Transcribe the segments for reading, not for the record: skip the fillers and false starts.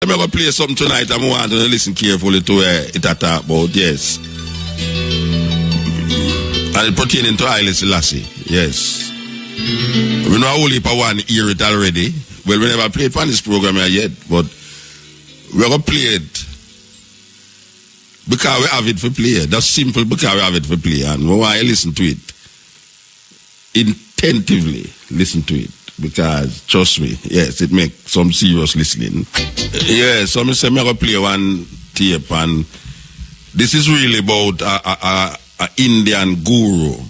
I'm going to play something tonight. I want to listen carefully to it I talk about, yes. And it pertaining to Haile Selassie, yes. We know only for one hear it already. Well, we never played on this program yet, but we're going to play it because we have it for play. That's simple because we have it for play. And we want to listen to it. Attentively listen to it. Because, trust me, yes, it makes some serious listening. Yes, so I'm going to play one tape, and this is really about a Indian guru.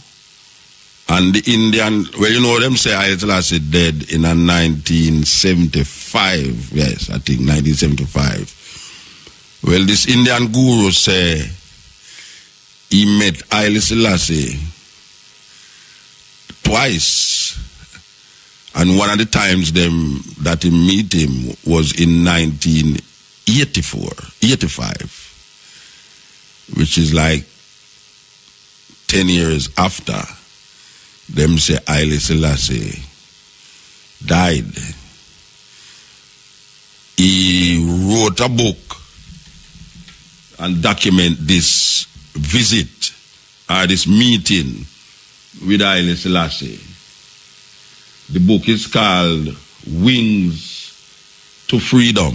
And the Indian, well, you know them say Haile Selassie dead in 1975. Yes, I think 1975. Well, this Indian guru say he met Haile Selassie twice. And one of the times that he meet him was in 1985, which is like 10 years after them say Haile Selassie died. He wrote a book and document this visit or this meeting with Haile Selassie. The book is called Wings to Freedom.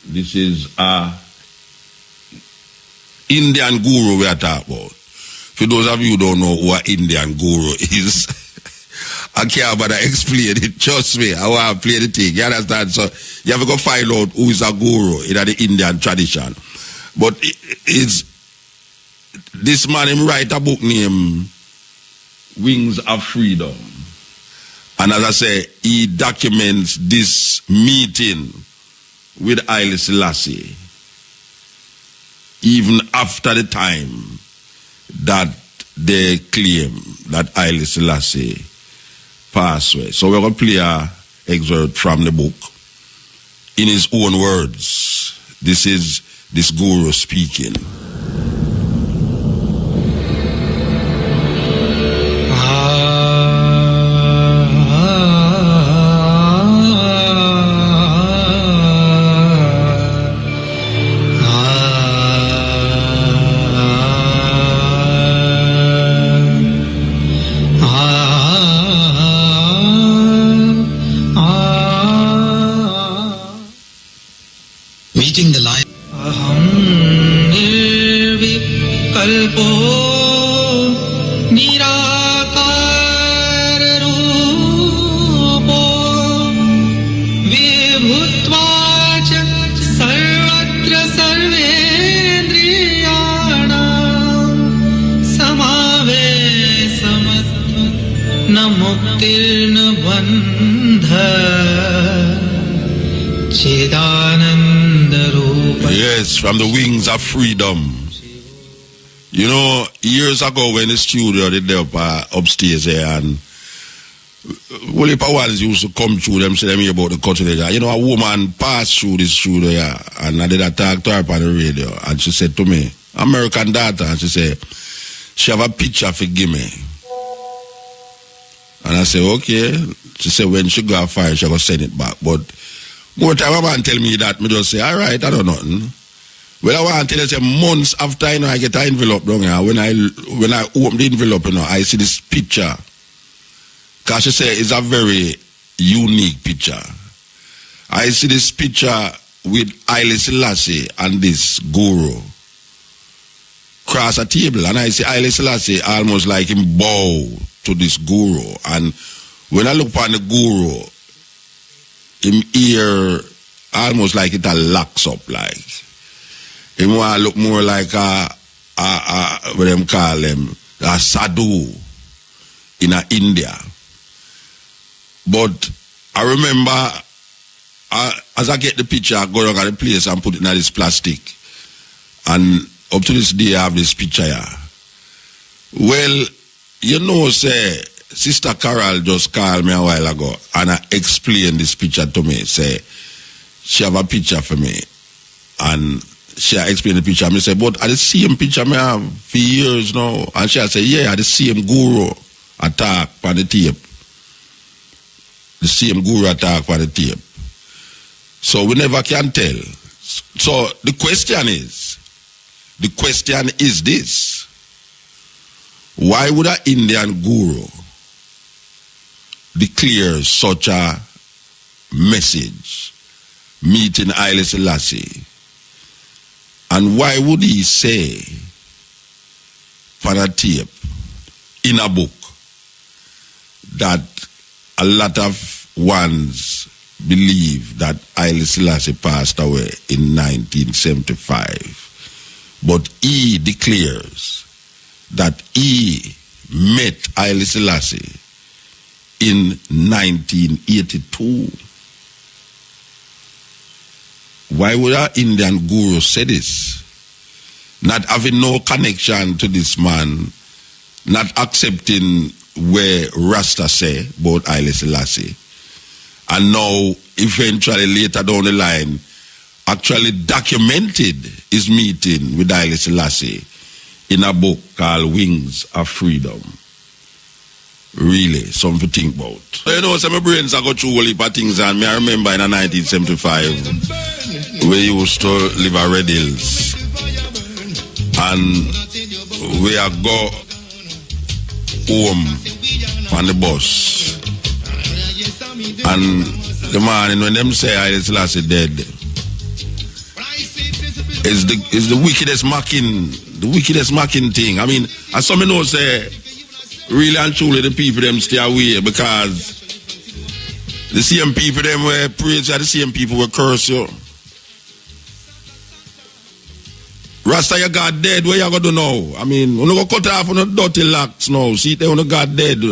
This is a Indian guru we are talking about. For those of you who don't know who an Indian guru is, I can't bother explain it. Trust me, I want to play the thing. You understand? So you have to go find out who is a guru in the Indian tradition. But it's this man, him write a book named Wings of Freedom. And as I say, he documents this meeting with Haile Selassie even after the time that they claim that Haile Selassie passed away. So we're going to play an excerpt from the book in his own words. This is this guru speaking. Meeting the lion. Yes, from the Wings of Freedom. You know, years ago when the studio did up upstairs here, and well, if ones used to come through them, say them here about the country, you know, a woman passed through this studio here, and I did a talk to her on the radio, and she said to me, American daughter, and she said, she have a picture for give me. And I said, okay. She said, when she got fired, she going to send it back. But more time a man tell me that, me just say, all right, I don't know nothing. Well, I want to tell you, say, months after, you know, I get an envelope down here, when I open the envelope, you know, I see this picture. Because she say it's a very unique picture. I see this picture with Haile Selassie and this guru cross a table, and I see Haile Selassie almost like him bow to this guru. And when I look upon the guru, him ear almost like it a locks up, like. Him want to look more like what them call them, a sadhu in India. But I remember, as I get the picture, I go down to the place and put it in this plastic. And up to this day, I have this picture here. Well, you know, say, Sister Carol just called me a while ago and I explained this picture to me. Say, she have a picture for me. And she explained the picture. I say, but I the same picture I have for years now. And she say, yeah, I the same guru attack on the tape. The same guru attack on the tape. So we never can tell. So the question is this. Why would an Indian guru declare such a message, meeting Haile Selassie? And why would he say on a tape, in a book, that a lot of ones believe that Haile Selassie passed away in 1975, but he declares that he met Haile Selassie in 1982. Why would our Indian guru say this? Not having no connection to this man, not accepting where Rasta say about Haile Selassie, and now eventually later down the line actually documented his meeting with Haile Selassie in a book called Wings of Freedom. Really, something to think about. You know, some brains I got through a heap of things, and I remember in 1975 we used to live at Red Hills, and we are go home on the bus, and the morning when them say Haile Selassie dead, is the wickedest mocking thing. I mean, as some know say, really and truly the people them stay away, because the same people them were praise you, the same people were curse you. Rasta, your God dead, where you going to do now? I mean, when you go cut off on the dirty locks now, see there when the God dead.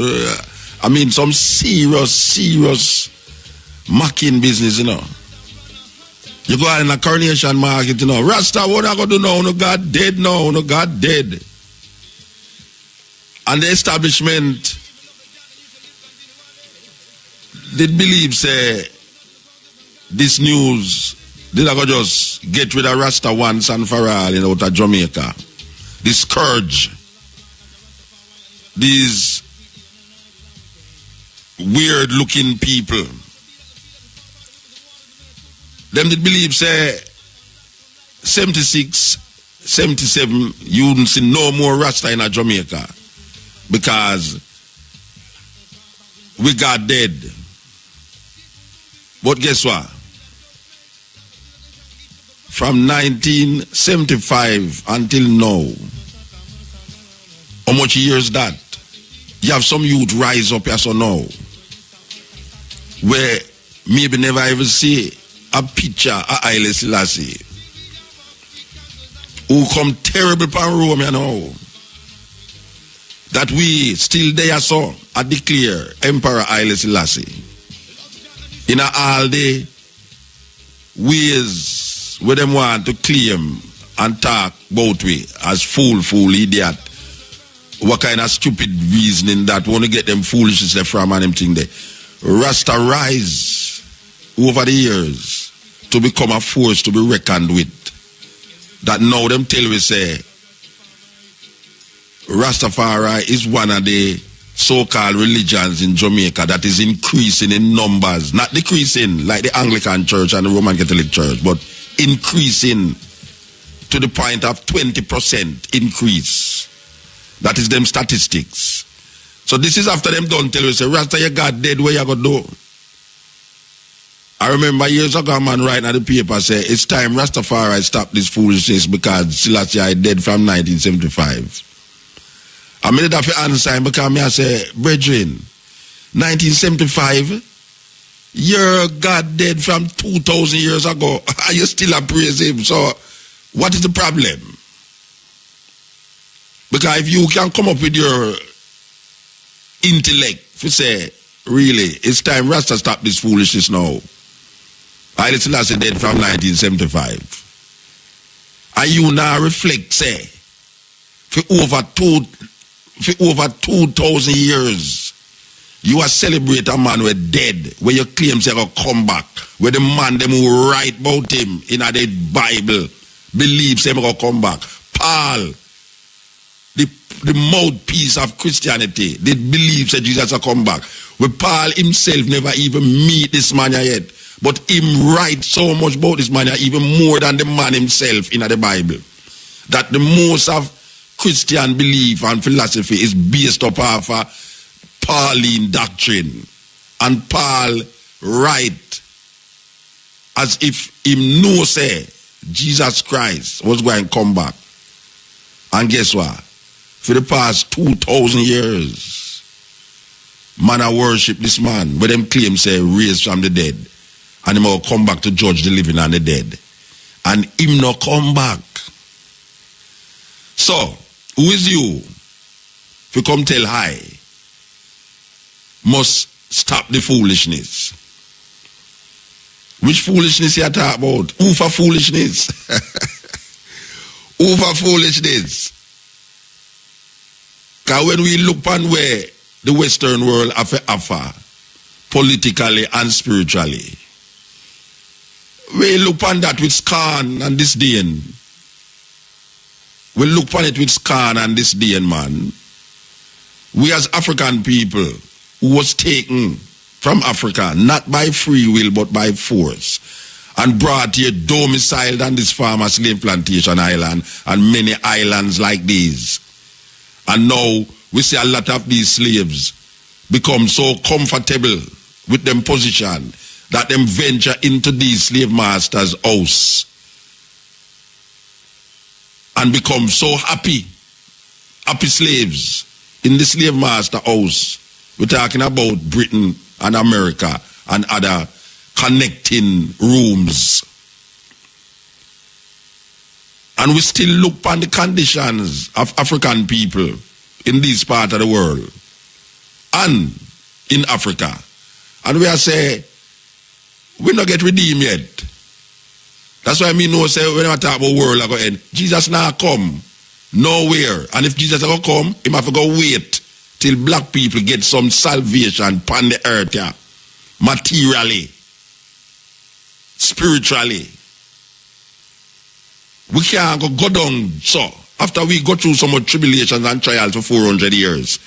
I mean, some serious mocking business, you know. You go out in a coronation market, you know. Rasta, what I going to do now? No God dead now, no God dead. And the establishment did believe, say, this news, did I go just get rid of Rasta once and for all in out of Jamaica. This scourge, these weird looking people, them did believe, say, 76, 77, you wouldn't see no more Rasta in Jamaica, because we got dead. But guess what? From 1975 until now, how much years that? You have some youth rise up here so now, where maybe never ever see a picture of Haile Selassie, who come terrible pan Rome, you know, that we still there so I declare Emperor Haile Selassie in all the ways where them want to claim and talk about we as fool idiot. What kind of stupid reasoning that want to get them foolishness from and them thing there. Rasta rise over the years to become a force to be reckoned with. That now them tell we say Rastafari is one of the so-called religions in Jamaica that is increasing in numbers, not decreasing like the Anglican Church and the Roman Catholic Church, but increasing to the point of 20% increase. That is them statistics. So this is after them done tell you, say, Rasta, you got dead, where you going to do? I remember years ago, a man writing at the paper say, it's time Rastafari stop this foolishness because Selassie I dead from 1975. I made it have to answer him because I say, brethren, 1975, your God dead from 2,000 years ago. Are you still a praise him? So, what is the problem? Because if you can come up with your intellect to say, really, it's time Rasta stop this foolishness now. Haile Selassie dead from 1975. And you now reflect, say, for over 2,000 years, you are celebrate a man who dead, where you claim say go come back, where the man them who write about him in the Bible believes him go come back. Paul, the mouthpiece of Christianity, they believe that Jesus will come back. Where Paul himself never even meet this man yet, But him write so much about this man, even more than the man himself in the Bible. That the most of Christian belief and philosophy is based upon a Pauline doctrine. And Paul write as if him know say Jesus Christ was going to come back. And guess what? For the past 2,000 years, man I worship this man, but them claim say raised from the dead. And him will come back to judge the living and the dead. And him not come back. So, who is you? If you come tell hi, must stop the foolishness. Which foolishness you talk about? Who for foolishness? Who for foolishness? Because when we look on where the Western world have to offer, politically and spiritually, we look on that with scorn and disdain. We look on it with scorn and disdain, man. We as African people who was taken from Africa, not by free will but by force, and brought here domiciled on this farmer slave plantation island and many islands like these. And now we see a lot of these slaves become so comfortable with them position that them venture into these slave masters' house and become so happy slaves in the slave master house. We're talking about Britain and America and other connecting rooms. And we still look upon the conditions of African people in this part of the world and in Africa. And we are say, we not get redeemed yet. That's why me know say when I talk about world I go end, Jesus now come nowhere. And if Jesus ever come, he have to go wait till black people get some salvation upon the earth here. Materially. Spiritually. We can't go down so after we go through so much tribulations and trials for 400 years.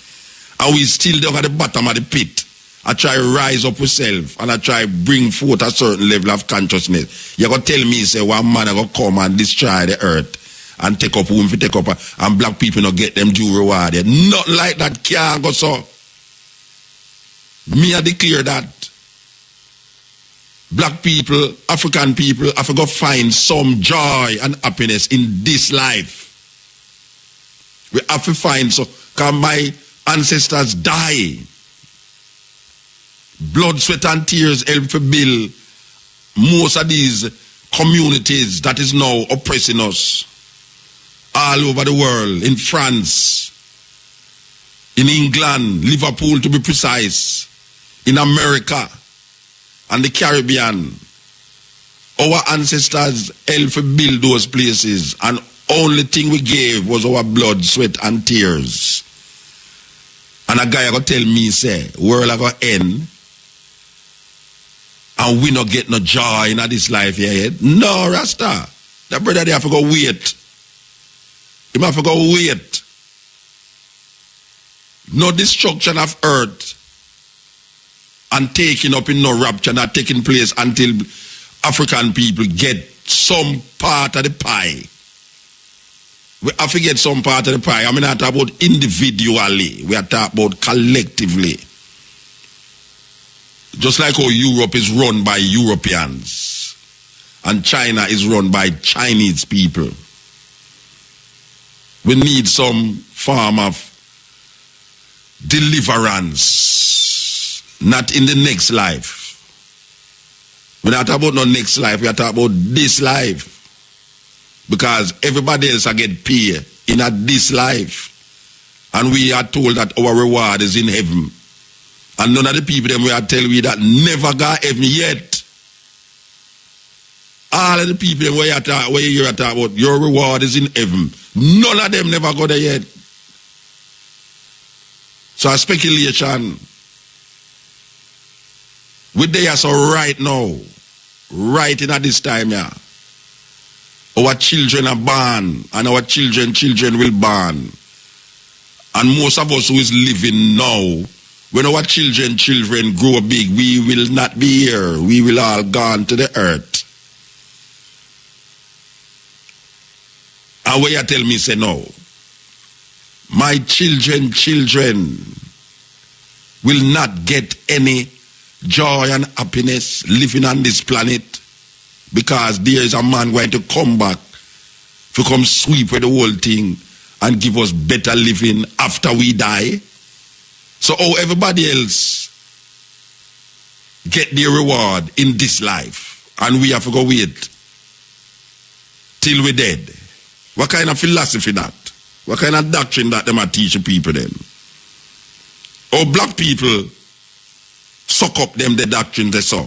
And we still down at the bottom of the pit. I try to rise up myself and I try to bring forth a certain level of consciousness. You're going to tell me, say, one man is going to come and destroy the earth and take up whom to take up and black people not get them due reward. Not like that can't go so. Me I declare that black people, African people have to go find some joy and happiness in this life. We have to find so, because my ancestors die. Blood, sweat and tears help to build most of these communities that is now oppressing us all over the world, in France, in England, Liverpool to be precise, in America and the Caribbean. Our ancestors helped to build those places, and only thing we gave was our blood, sweat and tears. And a guy go tell me, say, world I go end and we not get no joy in this life here. No, Rasta. That brother they have to go wait. He have to go wait. No destruction of earth and taking up in no rapture not taking place until African people get some part of the pie. We have to get some part of the pie. I mean, not about individually. We are talking about collectively. Just like how Europe is run by Europeans and China is run by Chinese people. We need some form of deliverance, not in the next life. We're not talking about no next life, we are talking about this life. Because everybody else get paid in this life. And we are told that our reward is in heaven. And none of the people them we are telling we that never got heaven yet. All of the people them where you are talking about your reward is in heaven. None of them never got there yet. So a speculation. We there so right now. Right in at this time here. Our children are born, and our children will born. And most of us who is living now When our children grow big, we will not be here. We will all gone to the earth. And where you tell me, say no. My children will not get any joy and happiness living on this planet because there is a man going to come back to come sweep with the whole thing and give us better living after we die. So everybody else get their reward in this life and we have to go wait till we're dead. What kind of philosophy that? What kind of doctrine that them are teaching people then? Black people suck up them the doctrine they saw.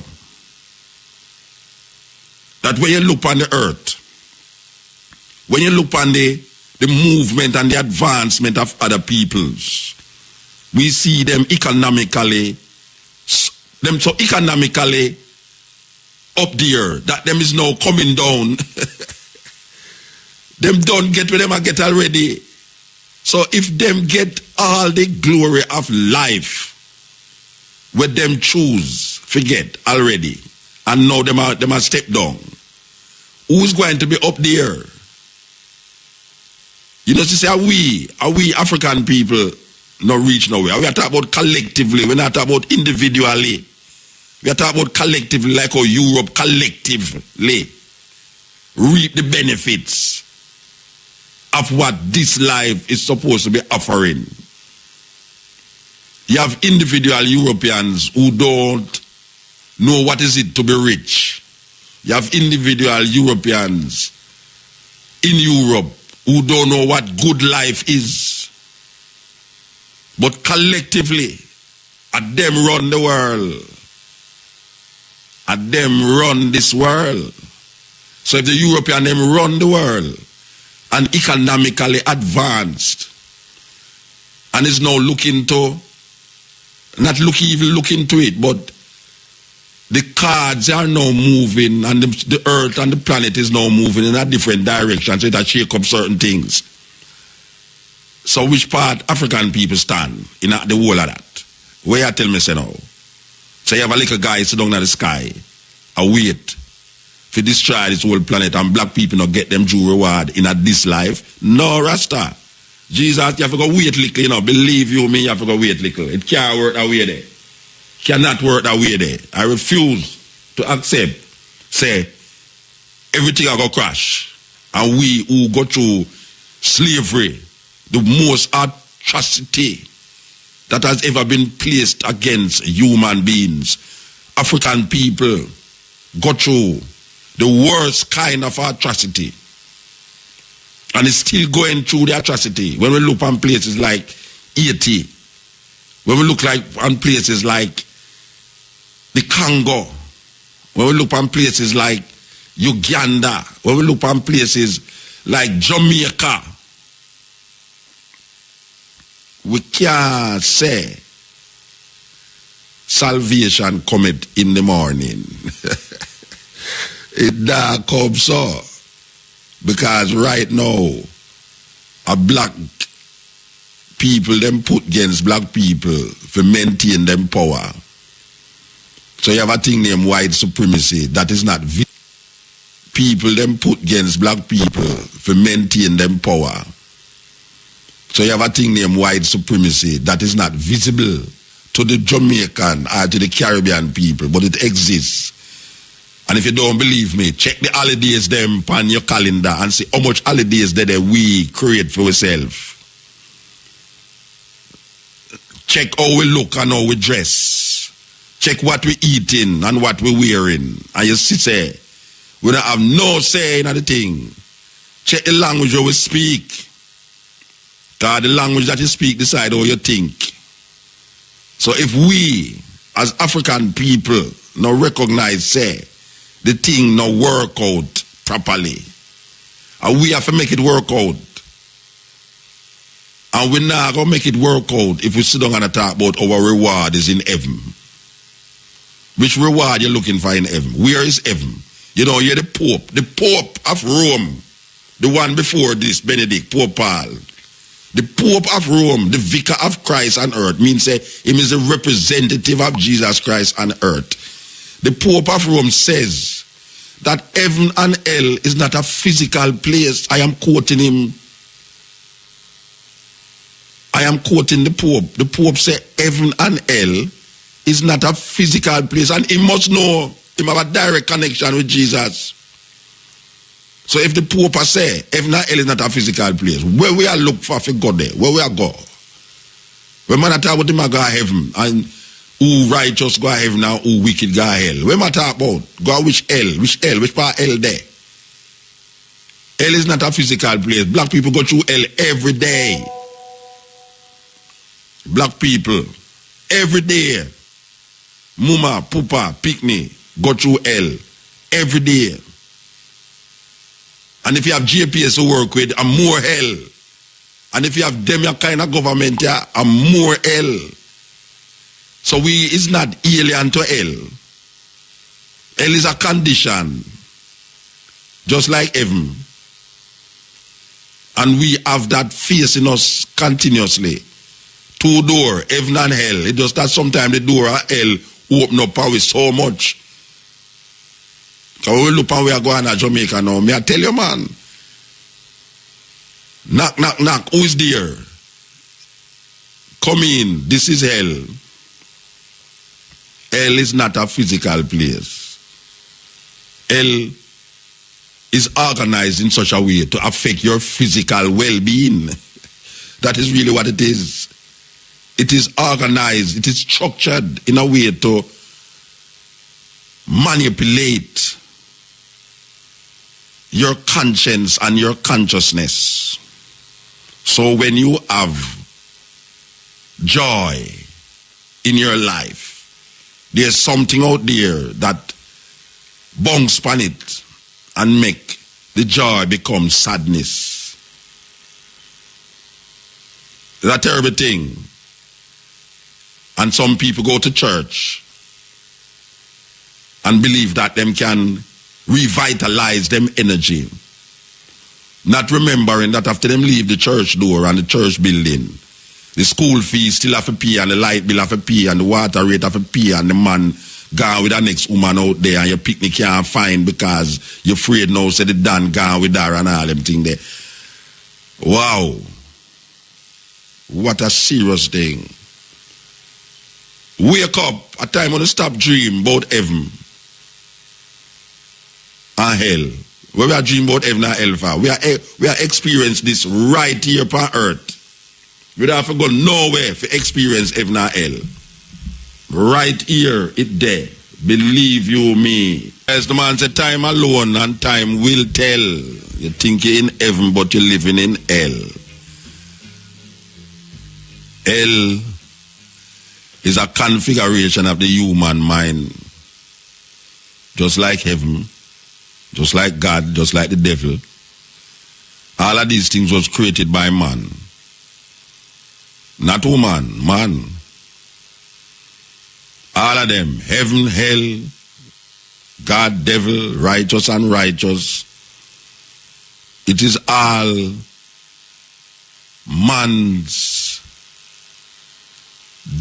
That when you look on the earth, when you look on the movement and the advancement of other peoples, we see them economically up there, that them is now coming down. Them don't get where them are get already. So if them get all the glory of life, where them choose, forget already, and now them are step down, who's going to be up there? You know, say, are we African people not reach nowhere? We are talking about collectively, we're not talking about individually. We are talking about collectively, like how Europe collectively reap the benefits of what this life is supposed to be offering. You have individual Europeans who don't know what is it to be rich. You have individual Europeans in Europe who don't know what good life is. But collectively, at them run the world. At them run this world. So if the European them run the world and economically advanced and is now looking to, even looking to it, but the cards are now moving and the earth and the planet is now moving in a different direction, so it shake up certain things. So which part African people stand in the whole of that? Where you tell me say now? So you have a little guy sit down in the sky, wait for destroy this whole planet and black people not get them due reward in this life? No, Rasta. Jesus, you have to go wait little, you know. Believe you me, you have to go wait little. It can't work that way there. Cannot work that way there. I refuse to accept, say, everything I go crash. And we who go through slavery, the most atrocity that has ever been placed against human beings. African people go through the worst kind of atrocity. And it's still going through the atrocity. When we look on places like Haiti, when we look on places like the Congo, when we look on places like Uganda, when we look on places like Jamaica, we can't say salvation cometh in the morning. It don't come so. Because right now, a black people, them put against black people to maintain them power. So you have a thing named white supremacy. That is not people, them put against black people to maintain them power. So you have a thing named white supremacy. That is not visible to the Jamaican or to the Caribbean people, but it exists. And if you don't believe me, check the holidays them on your calendar and see how much holidays that we create for ourselves. Check how we look and how we dress. Check what we eating and what we wearing. And you see, say, we don't have no say in the thing. Check the language that we speak. Because the language that you speak decide how you think. So if we, as African people, now recognize, say, the thing now work out properly, and we have to make it work out. And we're not going to make it work out if we sit down and talk about our reward is in heaven. Which reward you're looking for in heaven? Where is heaven? You know, you're the Pope of Rome, the one before this, Benedict, Pope Paul. The Pope of Rome, the Vicar of Christ on earth, means him is a representative of Jesus Christ on earth. The Pope of Rome says that heaven and hell is not a physical place. I am quoting him. I am quoting the Pope. The Pope said heaven and hell is not a physical place. And he must know he have a direct connection with Jesus. So if the Pope say heaven and hell is not a physical place, where we are look for God there, where we are go? When man talk about him go heaven and who righteous go heaven and who wicked go hell. When man talk about go which part hell there? Hell is not a physical place. Black people go through hell every day. Black people every day. Mama, Papa, Picnic go through hell every day. And if you have GPS to work with, I'm more hell. And if you have them kind of government, I'm more hell. So is not alien to hell. Hell is a condition, just like heaven. And we have that facing us continuously. Two doors, heaven and hell. It just that sometimes the door of hell open up with so much. Because we look and we are going to Jamaica now. May I tell you, man? Knock, knock, knock. Who is there? Come in. This is hell. Hell is not a physical place. Hell is organized in such a way to affect your physical well-being. That is really what it is. It is organized. It is structured in a way to manipulate your conscience and your consciousness. So when you have joy in your life, there's something out there that bounce on it and make the joy become sadness. It's a terrible thing. And some people go to church and believe that them can revitalize them energy. Not remembering that after them leave the church door and the church building, the school fees still have to pay and the light bill have to pay and the water rate have to pay and the man gone with the next woman out there and your picnic can't find because you're afraid now say the Dan gone with her and all them thing there. Wow. What a serious thing. Wake up a time when you stop dream about heaven and hell. Where we are dreaming about heaven and hell for. We are experience this right here upon earth. We don't have to go nowhere to experience heaven and hell. Right here, it there. Believe you me. As the man said, time alone and time will tell. You think you're in heaven, but you're living in hell. Hell is a configuration of the human mind. Just like heaven, just like God, just like the devil. All of these things was created by man. Not woman, man. All of them, heaven, hell, God, devil, righteous, unrighteous. It is all man's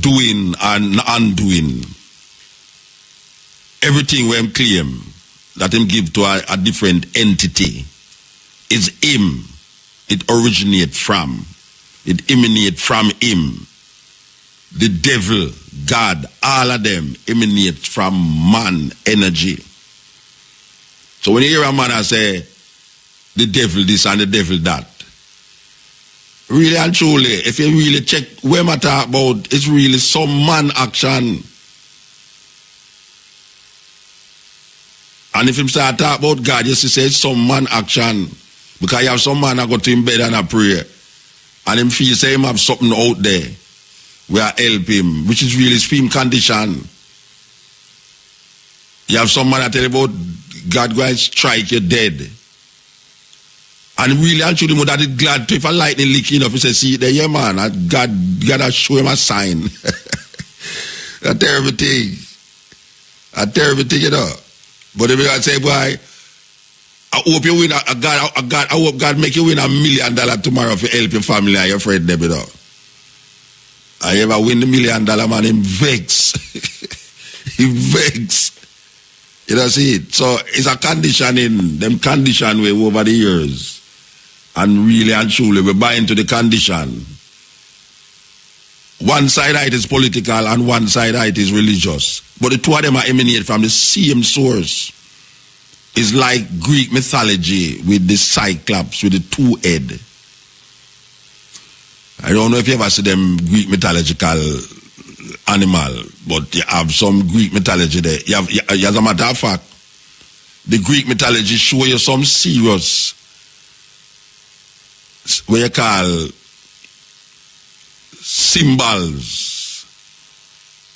doing and undoing. Everything we claim that him give to a different entity is him. It originates from. It emanates from him. The devil, God, all of them emanate from man energy. So when you hear a man say, the devil this and the devil that, really and truly, if you really check where I talk about, it's really some man action. And if him start talk about God, you say it's some man action. Because you have some man that go to him bed and a pray. And him feel say him have something out there where help him, which is really his film condition. You have some man that tell you about God going to strike you dead. And really and truly, that is glad to if a lightning lick enough, he say, see there, yeah man, God has show him a sign. A terrible thing. A terrible thing, you know. But if you say, boy, I hope you win. I hope God make you win $1 million tomorrow for help your family and your friend them, you know. I ever win the $1 million, man, him vex. He vex. You know, see it? So it's a conditioning, them condition way over the years. And really and truly, we buy into the condition. One side of it is political and one side of it is religious. But the two of them are emanate from the same source. It's like Greek mythology with the Cyclops, with the two head. I don't know if you ever see them Greek mythological animal, but you have some Greek mythology there. As a matter of fact, the Greek mythology show you some serious, what you call, symbols.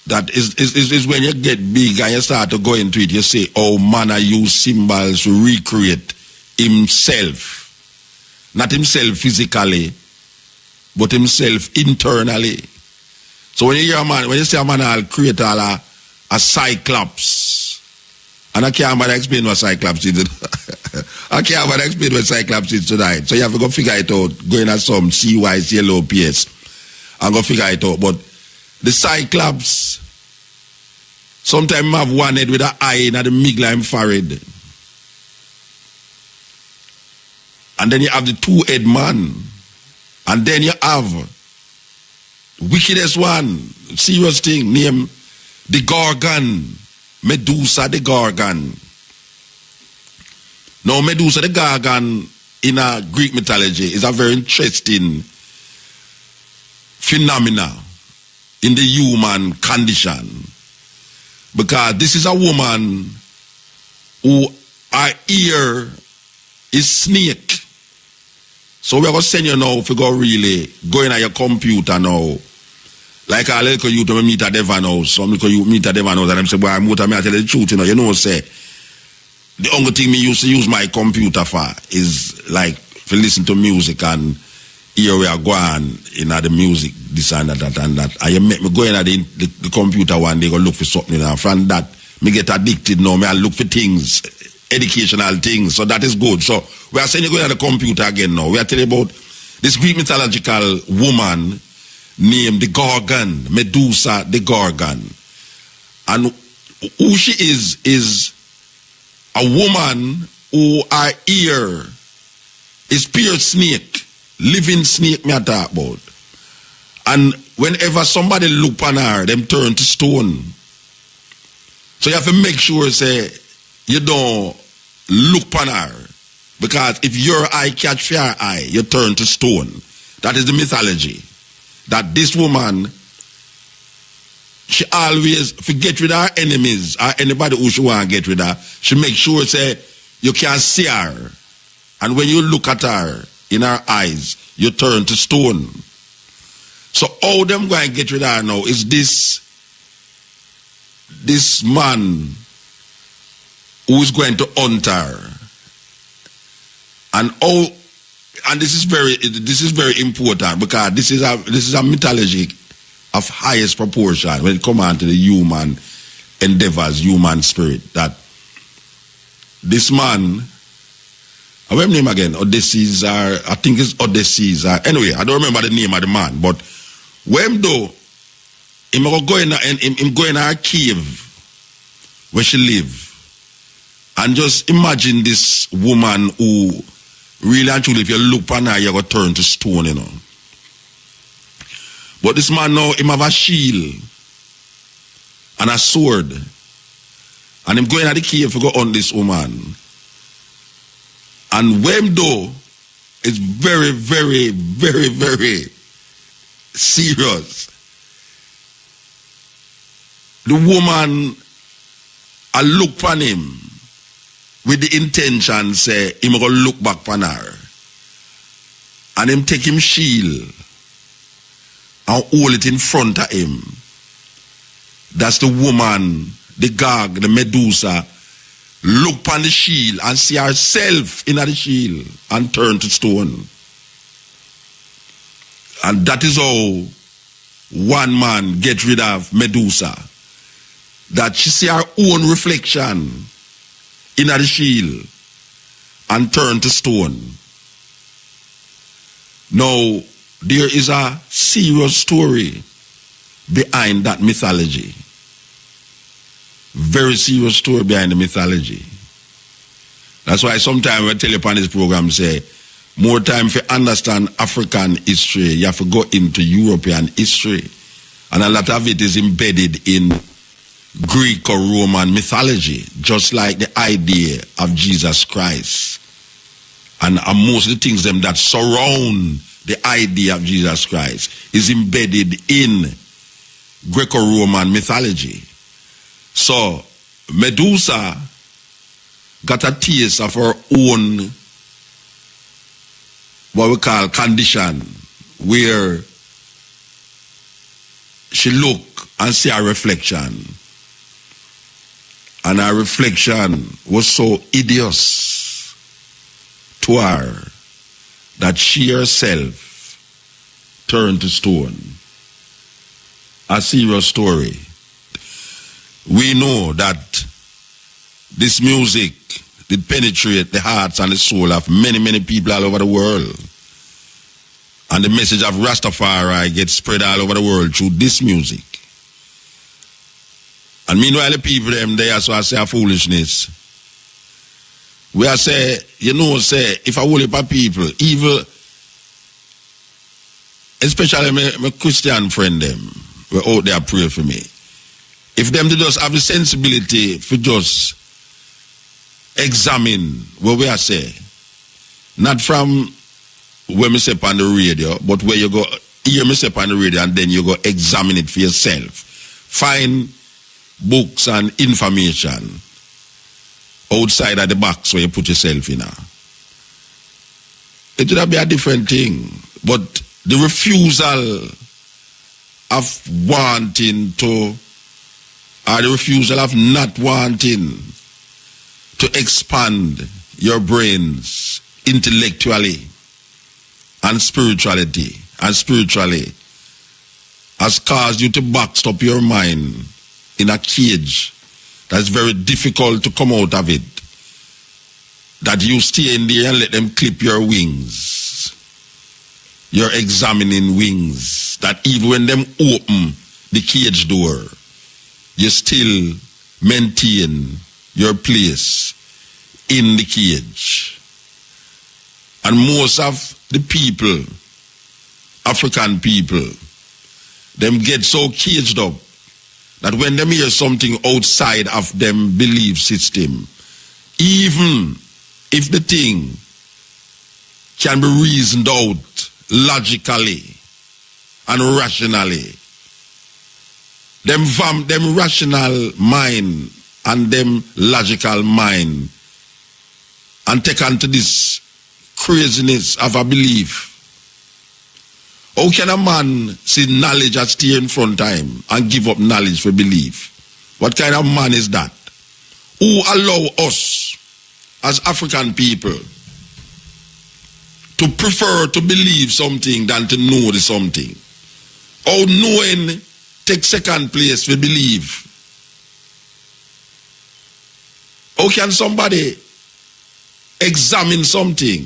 That is when you get big and you start to go into it, you say, oh man, I use symbols to recreate himself. Not himself physically, but himself internally. So when you hear a man, when you say a man will create a cyclops, and I can't even explain what cyclops is. I can't even explain what cyclops is tonight. So you have to go figure it out, go in at some CYCLOPS, and go figure it out. But the cyclops, sometimes have one head with an eye in the middle and forehead. And then you have the two-head man. And then you have the wickedest one, serious thing, named the Gorgon, Medusa the Gorgon. Now, Medusa the Gorgon in a Greek mythology is a very interesting phenomena in the human condition, because this is a woman who her ear is snake. So we're going to send you now if you go really go in at your computer now. Like a little you to meet at Devon house. Some little you meet at Devon house and I'm saying, boy, I'm going to tell you the truth, you know. You know, say, the only thing me used to use my computer for is like to listen to music and here we are going in the music, this and that and that. And you make me go in at the computer one day, go look for something. And from that, me get addicted now. Me I look for things, educational things. So that is good. So we are saying you go in at the computer again now. We are telling about this Greek mythological woman named the Gorgon, Medusa the Gorgon. And who she is a woman who her ear is pure snake. Living snake me I talk about. And whenever somebody look on her, them turn to stone. So you have to make sure say you don't look on her. Because if your eye catch your eye, you turn to stone. That is the mythology. That this woman, she always forget with her enemies or anybody who she want to get rid of. She make sure say you can't see her. And when you look at her, in her eyes, you turn to stone. So all them going to get rid of her now is this man who is going to hunt her. And this is very important because this is a mythology of highest proportion when it comes on to the human endeavors, human spirit. That this man, what's his name again? Odysseus, I think it's Odysseus. Anyway, I don't remember the name of the man. But when though, him go in a cave where she live, and just imagine this woman who really and truly, if you look on her, you're going to turn to stone, you know. But this man now, him have a shield and a sword, and him going at the cave to go on this woman. And when though, it's very, very, very, very serious. The woman, I look on him with the intention, say, him gonna look back on her. And him take him shield and hold it in front of him. That's the woman, the Gog, the Medusa, look on the shield and see herself in the shield and turn to stone. And that is how one man get rid of Medusa. That she see her own reflection in the shield. and turned to stone. Now, there is a serious story behind that mythology. Very serious story behind the mythology. That's why sometimes I tell you upon this program, say, more time for understand African history, you have to go into European history. And a lot of it is embedded in Greek or Roman mythology, just like the idea of Jesus Christ. And most of the things them that surround the idea of Jesus Christ is embedded in Greco-Roman mythology. So Medusa got a taste of her own, what we call condition, where she look and see her reflection. And her reflection was so hideous to her that she herself turned to stone. A serious story. We know that this music did penetrate the hearts and the soul of many, many people all over the world. And the message of Rastafari gets spread all over the world through this music. And meanwhile, the people them there, so I say a foolishness. We are say, you know, say, if I whole heap of people, evil, especially my Christian friend them, were out there pray for me. If them to just have the sensibility for just examine what we are say, not from where me say on the radio, but where you go hear me say on the radio and then you go examine it for yourself. Find books and information outside of the box where you put yourself in. It would be a different thing. But the refusal of wanting to, or the refusal of not wanting to expand your brains intellectually and spiritually has caused you to box up your mind in a cage that's very difficult to come out of it. That you stay in there and let them clip your wings. You're examining wings. That even when them open the cage door, you still maintain your place in the cage. And most of the people, African people, them get so caged up that when them hear something outside of them belief system, even if the thing can be reasoned out logically and rationally, them rational mind and them logical mind and take on to this craziness of a belief. How can a man see knowledge as stay in front of him and give up knowledge for belief? What kind of man is that? Who allow us as African people to prefer to believe something than to know the something? How knowing take second place for believe? How can somebody examine something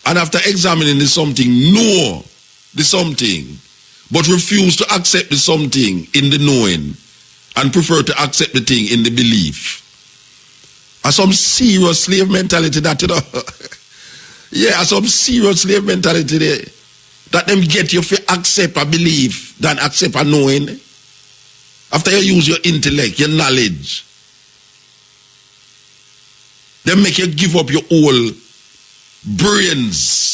and after examining the something know the something but refuse to accept the something in the knowing and prefer to accept the thing in the belief? Are some serious slave mentality that, you know, yeah, some serious slave mentality there, that them get you to accept a belief than accept a knowing. After you use your intellect, your knowledge, they make you give up your whole brains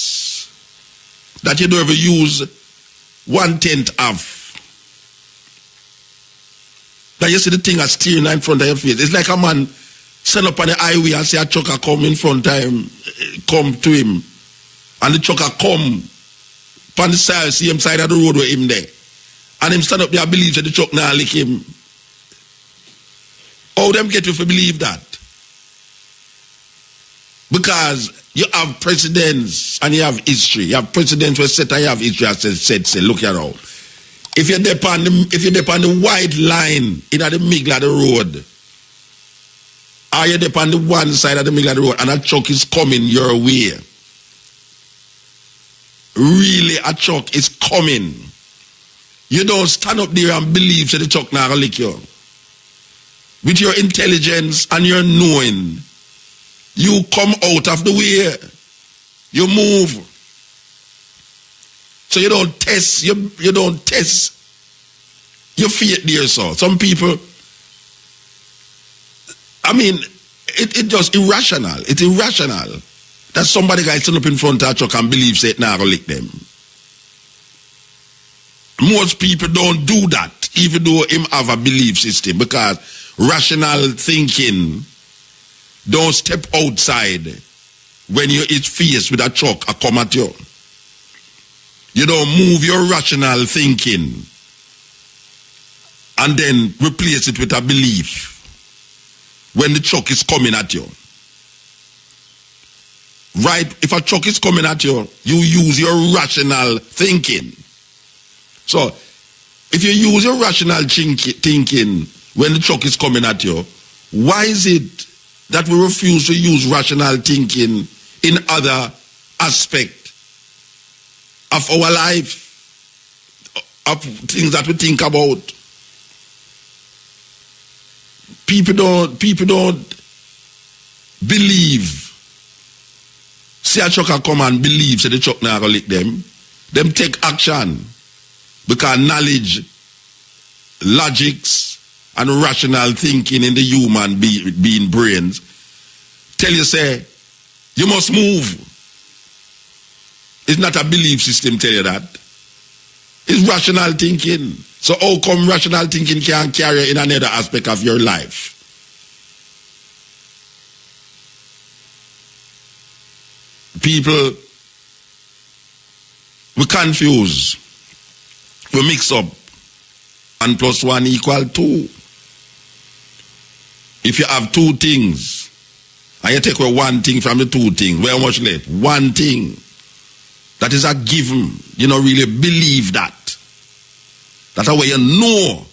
that you don't ever use 1/10 of. That you see the thing as steering in front of your face. It's like a man stand up on the highway and see a trucker come in front of him, come to him, and the trucker come on the side, see him side of the road with him there, and him stand up there and believe that the truck now lick him. How them get you to believe that? Because you have presidents and you have history. You have presidents who said and you have history and said, look here now. If you're there on the white line in the middle of the road Are you there on the one side of the middle of the road and a truck is coming your way? Really, a truck is coming. You don't stand up there and believe that the truck not gonna lick you. With your intelligence and your knowing, you come out of the way. You move. So you don't test, you don't test your faith there, so. Some people, I mean, it's just irrational. It's irrational that somebody guy stand up in front of a truck and believes it now gonna lick them. Most people don't do that, even though him have a belief system, because rational thinking don't step outside when you is faced with a truck a come at you. You don't move your rational thinking and then replace it with a belief when the truck is coming at you. Right? If a truck is coming at you, you use your rational thinking. So, if you use your rational thinking when the truck is coming at you, why is it that we refuse to use rational thinking in other aspects of our life, of things that we think about? People don't believe. See a trucker come and believe so the truck not gonna lick them. Them take action because knowledge, logics, and rational thinking in the human being brains tell you say you must move. It's not a belief system tell you that. It's rational thinking. So how come rational thinking can carry you in another aspect of your life? People, we confuse, we mix up, and plus 1 equal 2. If you have 2 things, and you take away 1 thing from the 2 things, where much left? 1 thing. That is a given. You don't really believe that. That's how you know.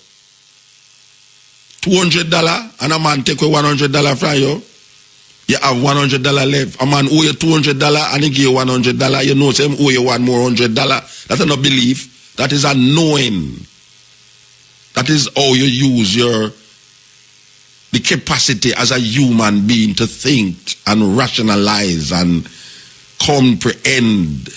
$200 and a man take away $100 from you. You have $100 left. A man owe you $200 and he give you $100. You know him owe you one more $100. That's not belief. That is a knowing. That is how you use the capacity as a human being to think and rationalize and comprehend.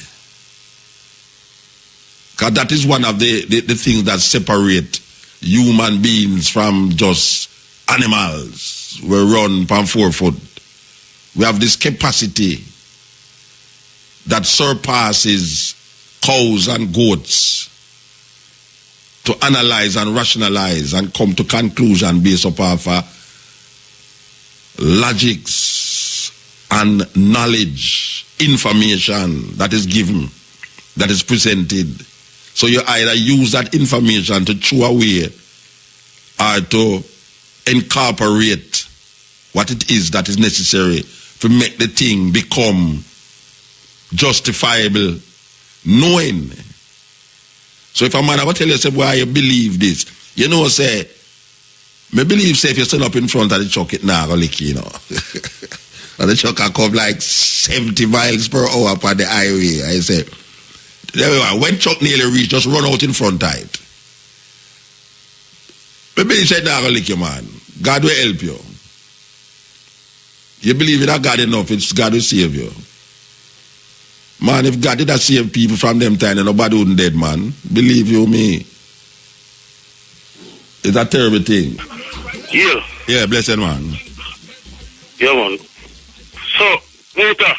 Because that is one of the things that separate human beings from just animals. We run on 4 foot. We have this capacity that surpasses cows and goats to analyze and rationalize and come to conclusion based upon logics and knowledge, information that is given, that is presented. So you either use that information to throw away or to incorporate what it is that is necessary to make the thing become justifiable, knowing. So if a man ever tell you, say, why you believe this? You know, say, me believe, say, if you stand up in front of the truck, it now gonna lick you, know. And the truck can come like 70 miles per hour upon the highway. I say, when truck nearly reach, just run out in front of it. Me believe, say, now gonna lick you, man. God will help you. You believe in that God enough, it's God will save you. Man, if God did not save people from them time, nobody wouldn't dead, man. Believe you me. It's a terrible thing. Yeah. Yeah, blessed man. Yeah, man. So, Muta.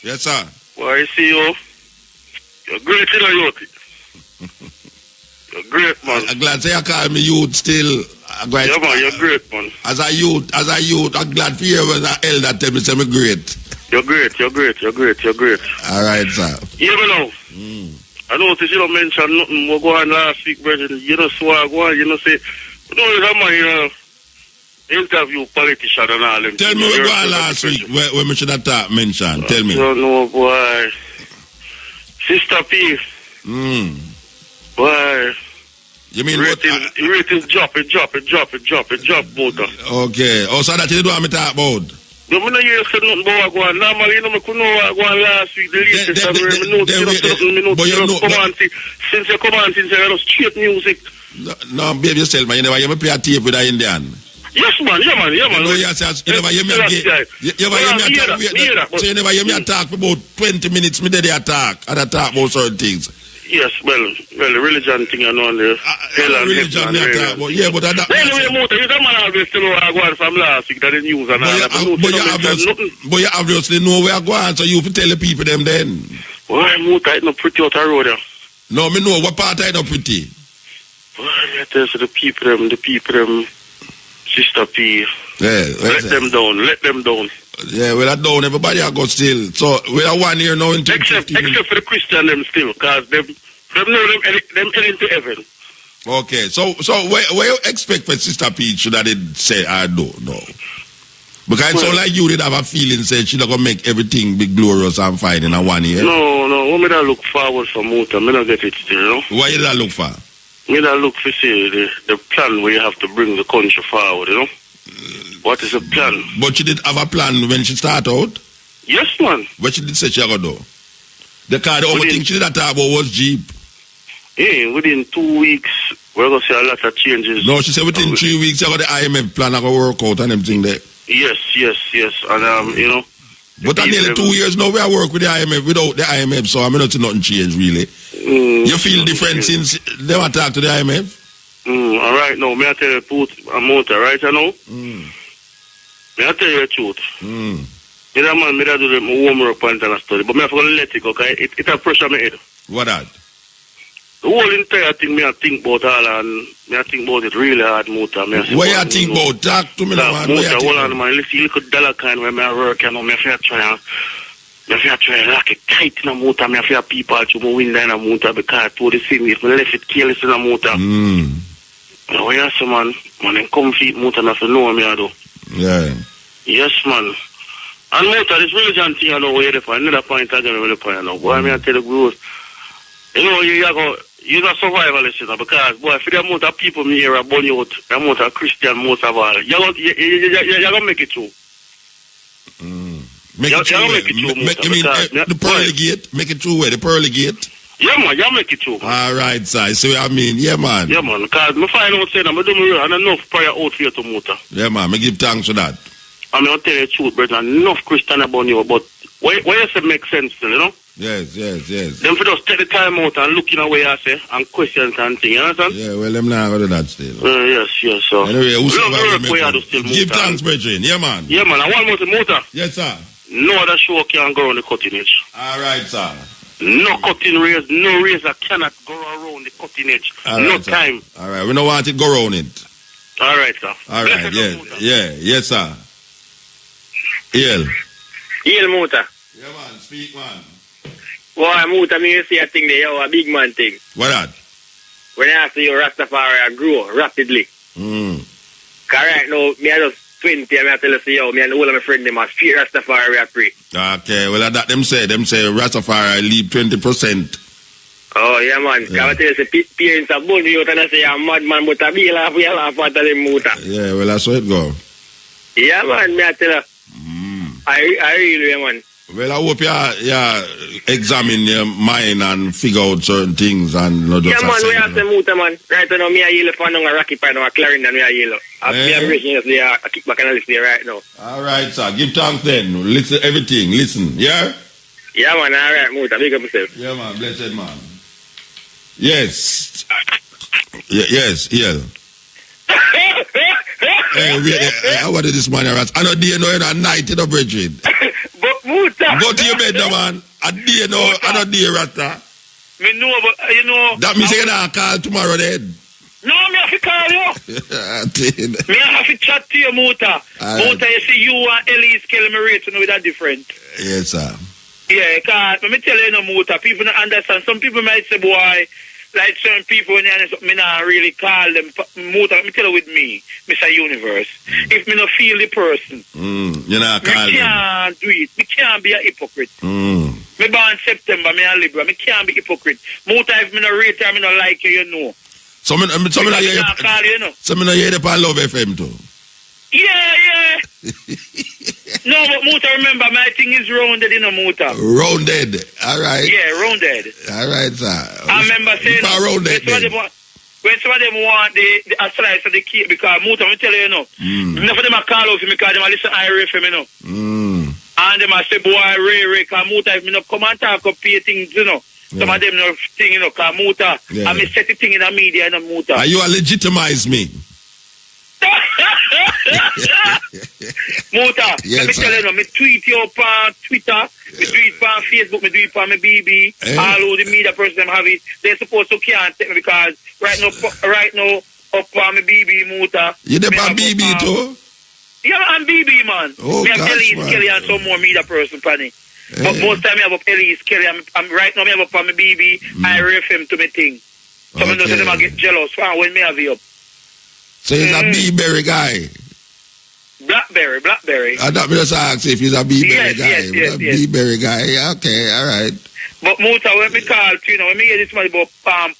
Yes, sir. Why I see you? You're great in a youth. You're great, man. I'm glad you call me youth still. Yeah, man, you're great, man. As a youth, I'm glad for you when an elder tell me say me great. You're great. All right, sir. Yeah, me now. I noticed you don't mention nothing more go on last week, brother. You know, so I go on, you know, say, you know, that man, interview politician and all them. Tell me what go on last week, where me should have mentioned. Tell me. I don't know, boy. Sister P. Boy. You mean ratings drop, Muta. Okay. Oh, so that you don't want me to talk about? No, I don't hear nothing about what normally, I could know what last week, the latest, since you come on, since you have straight music. No, behave yourself, man. You never hear me play a tape with an Indian. Yes, man. You never hear me talk for about 20 minutes, me there attack, and I talk about certain things. Yes, well, the religion thing I know on the religion attack, but yeah, but anyway, Muta, you don't always know where I go on from last week, that the news and all that. But you obviously know where I go on, so you have to tell the people them then. Why, Muta, it's not pretty out the road there. No, me know what part is not pretty. Well, I tell you, the people, Sister P. Yeah, let them down. Yeah, well, I don't. Everybody I go still. So we are 1 year now in except for the Christian them still, because them know them heading to heaven. Okay, so where you expect for Sister P should I say I don't know? Because it sounds like you did have a feeling say she's not gonna make everything be glorious and fine in a 1 year. No, what me that look forward for Muta, me not get it still, you know. What you that look for? Me that look for say the plan where you have to bring the country forward, you know. What is the plan? But she did have a plan when she started out? Yes, man. What she did say she was going to do? The only thing she did talk about was Jeep. Yeah, within 2 weeks, we're going to see a lot of changes. No, she said within 3 weeks, you got the IMF plan, I got to work out and everything there. Yes. And, you know. But at nearly 2 years now, we are work with the IMF without the IMF, so I'm not seeing nothing change, really. You feel different since they were talk to the IMF? All right, now, may I tell you the truth, Muta, right, you know? May I tell you the truth? You know, man, me that do the warmer up and tell a story, but me have to let it go, okay? It has pressure on my head. What that? The whole entire thing, me I think about all, and me I think about it really hard, Muta. What you think about? Talk to me now, man. Muta, hold on, man. Listen, you look dollar kind where me work, you know, me have to try lock it tight in a Muta. Me have to people to move in there in a Muta, because to the same if me left it careless in a Muta. Oh, yes, man. Man, I'm comfy, Muta, I have to know me, I do. Yeah. Yes, man. And Muta, this religion thing, I know where you're for. Another point, I don't know where you're for, you know. Boy, I tell you, growth. You know, you're a survivalist, you know, because, boy, for the amount of people me here are born out, the amount of Christian, most of all, you're going to make it through. Make it through. The pearly gate? Make it through where? The pearly gate? Yeah, man, you make it through. All right, sir. See what I mean? Yeah, man. Yeah, man, because I find out saying I'm doing real and enough prayer out for you to Muta. Yeah, man, I give thanks for that. I'm going to tell you the truth, brother, enough Christian about you, but what you say makes sense still, you know? Yes. Them for just take the time out and look in a way I say and questions and things, you understand? Yeah, well, them not going to do that still. Yes, so. Anyway, give thanks, brethren. Yeah, man. Yeah, man, and one more thing, Muta. Yes, sir. No other show can go on the cutting edge. All right, sir. No cutting razor, no razor cannot go around the cutting edge. No time. All right, we don't want it go around it. All right, sir. All right, yes, sir. Haile, Muta. Yeah, man, speak, man. Why, Muta, me see a thing there, you a big man thing. What that? When I see your Rastafari grow rapidly. Because right now, me I just 20, and I tell you, me and all of my friends, them are straight Rastafari I pray. Okay, well, that them say Rastafari leave 20%. Oh, yeah, man. Because I tell you, parents are born you out and I say, I'm mad man, but I be laugh, we laugh at them, Muta. Yeah, well, that's how it go. Yeah, man, me I tell you. I really, man. Well, I hope you examine your mind and figure out certain things and not just... Yeah, man, we have to Muta, man. Right now, me a yellow fan on a rocky pan or a clarinet and me a yellow. I'm racing I kick back and I listen right now. All right, sir. Give thanks then. Listen everything. Listen, yeah? Yeah, man. All right, Muta. Big up yourself. Yeah, man. Blessed man. Yes. Yes. Hey, what is this man? I know day no at night, you know, brethren. But Muta. Go to your bed, no, man. A day no, I know day, Rasta. Me know, but you know. That means you're going to call tomorrow then. No, me have to call you. Me have to chat to you, Muta. Muta, you see, you and Elise Kelly with that different. Yes, sir. Yeah, because let me tell you, Muta, people don't understand. Some people might say, boy, like certain people, when me not really call them Muta. Let me tell you with me, Mr. Universe. If me not feel the person, you're not calling. Me can't do it. Me can't be a hypocrite. Me born September, me a Libra. Me can't be hypocrite. Muta, if me not rate her, me not like you, you know. Some of them call you, hear the pan Love FM too. Yeah. No, but Muta, remember, my thing is rounded, Muta. Rounded, all right. Yeah, rounded. All right, sir. I remember saying, when some of them want a slice of the cake, because Muta, I tell you, enough of them are call out for me because they listen to IRFM, And them I say, boy, Ray, because Muta, if me not come and talk up pay things, some of them no thing, because Muta, I me set the thing in the media, Muta. Are you a legitimize me? Muta, let me tell you, me tweet you up on Twitter, me do it on Facebook, me do it on my BB, all of the media person them have it. They're supposed to can't take me because right now up on my BB, Muta. You there on BB too? Yeah, I'm BB, man. Oh, me have Elise Kelly and some more media person, Panny. But most time I have up Elise Kelly. I'm right now, I have up on my BB, I refer to me thing. Some of them I get jealous when me have you up. So he's a B-berry guy. Blackberry. I thought me just ask if he's a B-berry guy. Yes. B-berry guy, okay, all right. But Muta, when me call to when me hear this money about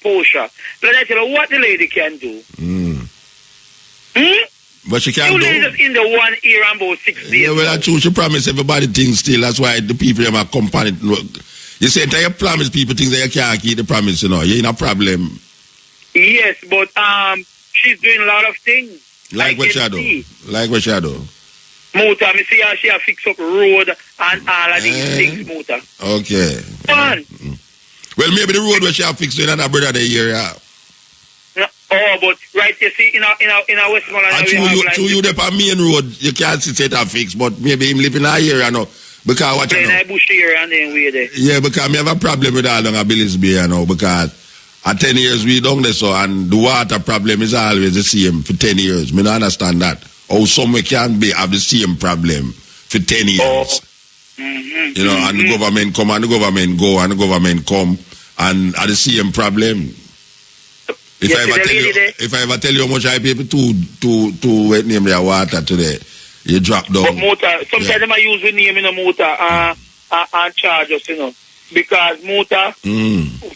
Portia, let I tell you what the lady can do. But she can't do. do. You ladies in the 1 year and about 6 days. Yeah, well, that's true. She promised everybody things still. That's why the people them are company. You say until you promise people things that you can't keep the promise, you ain't a problem. Yes, but she's doing a lot of things. Like what she do? Like what she do? Muta, me see how she a fix up road and all of these things, Muta. Okay. Fun. Well, maybe the road where she a fix in another brother the year, yeah. Oh, but right, you see, in a Westmoreland, you the main road, you can't see it a fix, but maybe him living a year, because what you know. Bush here and then we there. Yeah, because me have a problem with all the abilities be, because at 10 years we done this, and the water problem is always the same for 10 years. Me don't understand that. How some can have the same problem for 10 years. And the government come and the government go and the government come and are the same problem. If I ever tell you how much I pay for to wet name their water today, you drop down. But Muta, sometimes I use the name in a Muta and charge us, because Muta,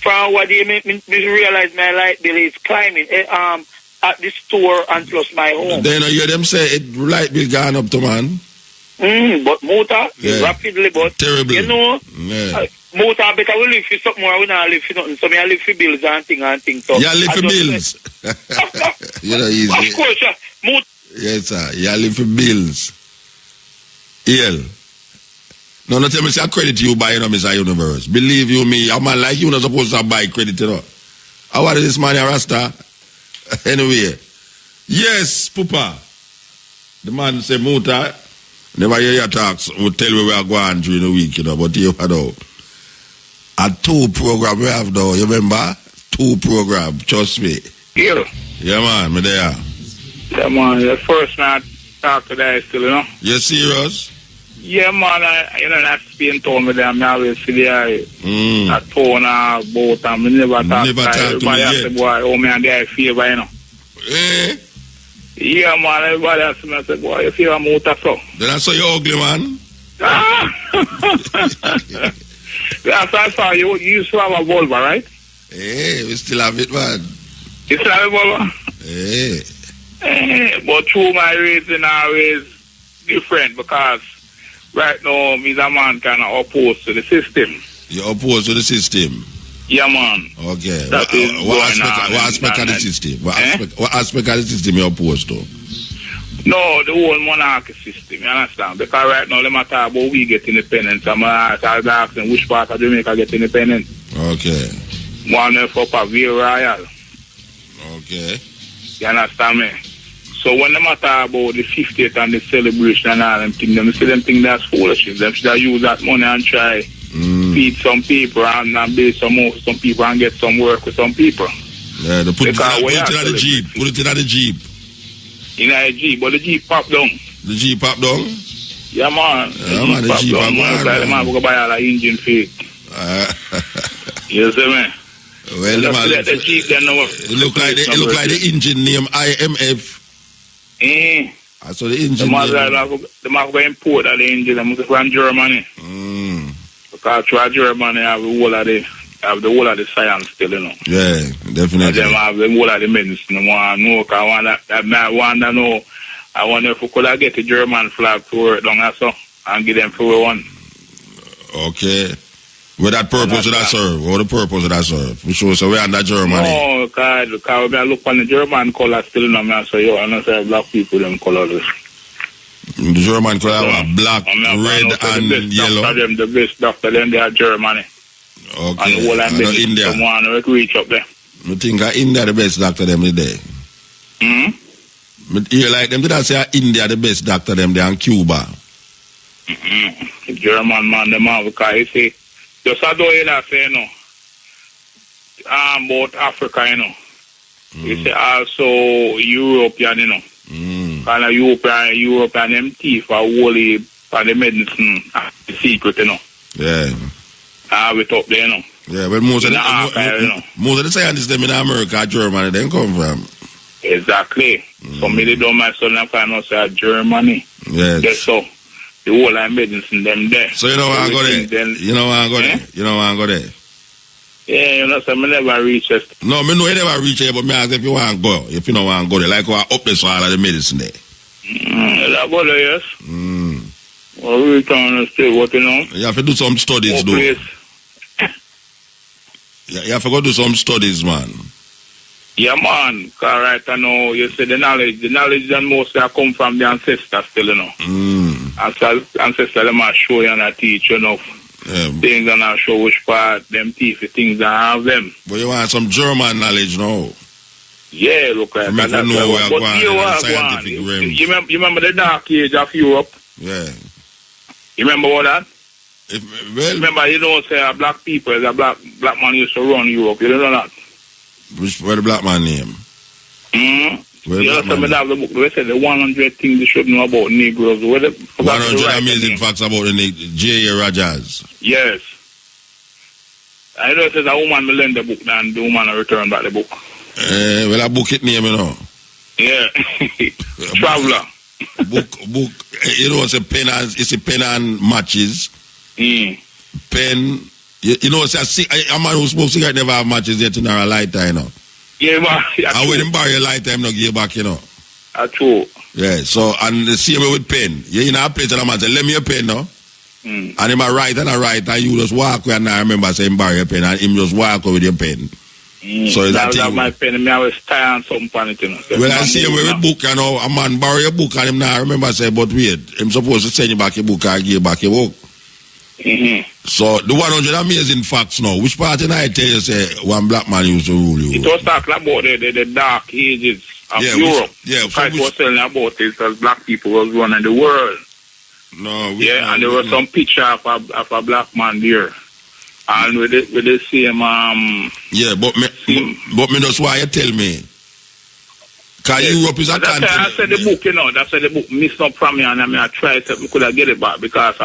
from what they make me realize my light bill is climbing at the store and plus my home. Then you hear them say it light bill gone up to man. But Muta, rapidly, but terribly. Muta better we live for something more, we not live for nothing. So I live for bills and things. So you live for bills. Easy. Of course, Muta. Yes, sir. You live for bills. No, not tell me say credit you buy, Mr. Universe. Believe you me, a man like you not supposed to buy credit, How are this man, Rasta? Anyway. Yes, Pupa. The man say, Muta, never hear your talks, will tell me we are going during the week, but you know. A 2 program we have though, you remember? 2 program, trust me. Yeah, man, me there. Yeah, man, the first night talk today still, You serious? Yeah, man, that's being told me that I'm always see the a tone about and we never talk to everybody yet. Boy, oh man, they favor, Yeah, man, everybody has to say, boy, you feel a Muta so. Then I saw you ugly, man. That's I saw you used to have a Volvo, right? Hey, we still have it, man. You still have a Volvo? Hey. But through my reason always different because right now, me a man kind of opposed to the system. You're opposed to the system? Yeah, man. Okay. What aspect of the system? What aspect of the system you're opposed to? No, the whole monarchy system, you understand? Because right now, let me talk about we get independence. I'm asking which part of Jamaica get independent. Okay. One for Pavia Royal. Okay. You understand me? So when they talk about the 50th and the celebration and all them things, them see them think that's foolishness. Them should use that money and try feed some people and build some people and get some work with some people. Yeah, they put it in the Jeep. Put it in the Jeep. In a Jeep, but the Jeep pop down. The Jeep pop down? Yeah, man. The Jeep pop down. The man will go buy all the engine fake. You see me? Well, the man, the Jeep then it look like the engine name IMF. I saw the engine. The man go import the engine. They must from Germany. Because through Germany, I have a whole of the have the whole of the science still, you know. Yeah, definitely. And them have the whole of the medicine. I want to know. I wonder if we could get the German flag to work down there, so, and give them for one. Okay. With that purpose of that serve? What the purpose of that serve? We show so we're under Germany. No, because when I look on the German color still in the so yo, and I say black people them colors. The German color have black, red, and yellow. Them, the best doctor them, they are Germany. Okay. And the whole of India. Someone to reach up there. I think India the best doctor them today. You like them, did I say India the best doctor them there and Cuba? The German man, them have, because you see, just as though you say, you know, about Africa, you know. You say also European, you know. Kind of European, them teeth are wholly for the medicine, the secret, you know. Yeah. Have it up there, you know. Yeah, but most of the scientists them in America, Germany, they come from. Exactly. So me they don't my son and find out say Germany. Yes. That's so. The whole of medicine them there. So you know why I go there? You know why I go there? You know why I go there? Yeah, you know, so me never reach it. No, me know you never reach it, but me ask if you want to go. If you don't want to go there, like I up the soil of the medicine there. That go there, yes. Well, we can still what you know. You have to do some studies, though. You have to go do some studies, man. Yeah, man. Because right I know, you say the knowledge and mostly come from the ancestors still, you know. Ancestors, them are show you and I teach, you know. Things and I show which part, them teeth, things that have them. But you want some German knowledge now? Yeah, look like that. But you remember the dark age of Europe? Yeah. You remember what that? Remember, you don't say a black people, a black man used to run Europe. You don't know that? Where the black man name? You also have the book. They said the 100 things they should know about Negroes. 100 amazing facts about the J.A. Rogers. Yes. I know it says a woman will lend the book and the woman will return back the book. Well, a book it name, you know. Yeah. Traveler. book. You know, it's a pen and matches. Pen. You know, it's a man who smokes cigarette never have matches yet in our lifetime, you know. Yeah, man. And when him buy your lifetime, no give back, you know. That's true. Yeah, so, and the same way with pen. You're in a place and a man say, let me a pen, no? And him a write, and you just walk away, and I remember saying, buy your pen, and him just walk away with your pen. So is that thing? My pen, I always tie on something on it, you know. Well, I see him with book, you know, a man borrow your book, and him now remember say, but wait, him supposed to send you back your book and give you back your book. So the 100 amazing facts now. Which part in I tell you say one black man used to rule you? It was talking about the dark ages of Europe. Christ was telling about it as black people was running the world. And there was some picture of a black man there. And with the same but me that's why you tell me. Because Europe is a country. I said the book, you know, that's why the book missed up from me, and I tried to we could have get it back because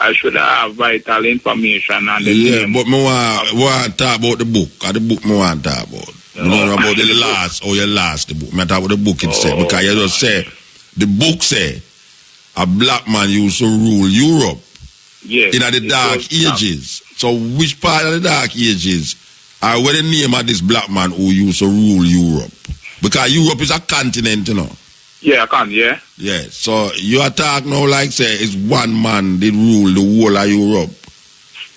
I should have vital information and but me want to talk about the book. The book me want to talk about. You know about the last the book. Me talk about the book itself because you just say the book say a black man used to rule Europe in the dark ages. So which part of the dark ages are where the name of this black man who used to rule Europe? Because Europe is a continent, you know. Yeah, I can, yeah. Yeah, so you are talking now like say it's one man did rule the whole of Europe.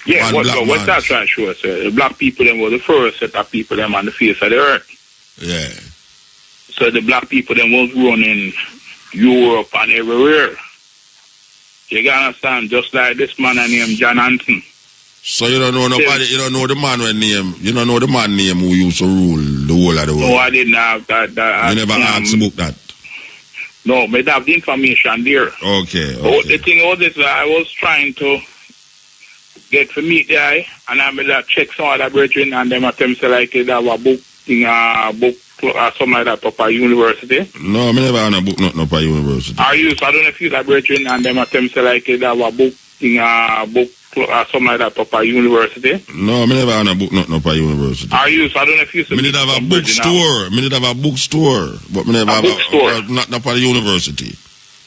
Yeah, what that trying to show us, the black people them were the first set of people them on the face of the earth. Yeah. So the black people them was running Europe and everywhere. You can understand, just like this man named John Hanson. So you don't know nobody, you don't know the man name who used to rule the whole of the world? No, I didn't have that. You never asked the book that? No, but I have the information there. Okay. But the thing was this, I was trying to get to meet the guy, and I made that check some other brethren, and them attempt to like it, have a book thing, something like that up at university. No, I never have a book nothing up at university. I don't know if you that brethren, and them attempt to like it, have a book thing, something like that up at university. No, I never have a book nothing up at university. I don't know if you I did have a bookstore. I did have a bookstore, but I never have a not up at the university.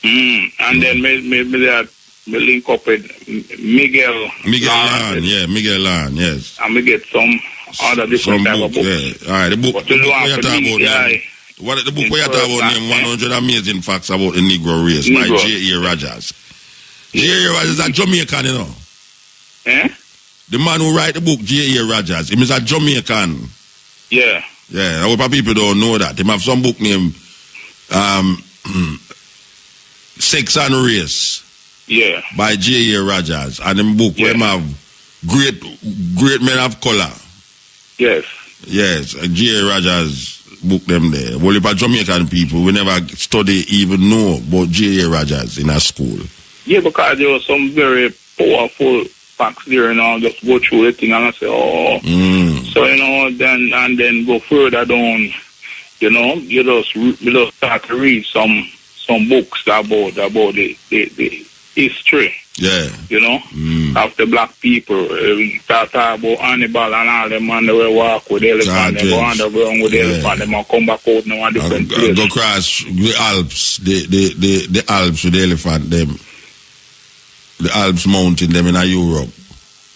And then me me link up with Miguel. Lan, yeah, Miguel Lan, yes. And me get some other different type of books. Yeah. All right, the book But you where you talk about them. What the book where you talk about them 100 Amazing Facts About the Negro Race by J.A. Rogers. J.A. Rogers is a Jamaican, you know. Eh? The man who write the book, J.A. Rogers, he is a Jamaican. Yeah. Yeah, I hope people don't know that. He have some book named Sex and Race. Yeah. By J.A. Rogers. And in book where him have great men of color. Yes. Yes, J.A. Rogers book them there. Well, if a Jamaican people, we never study even know about J.A. Rogers in a school. Yeah, because there was some very powerful facts there, and I'll just go through the thing and I say, So, you know, then go further down, you know, you just start to read some books about the history. Yeah. You know, of the black people. We start about Hannibal and all them man, they will walk with the elephant, they go underground with the elephant, they might come back out now and different places. Go across the Alps, the Alps with the elephant, them. The Alps mountain, them in Europe.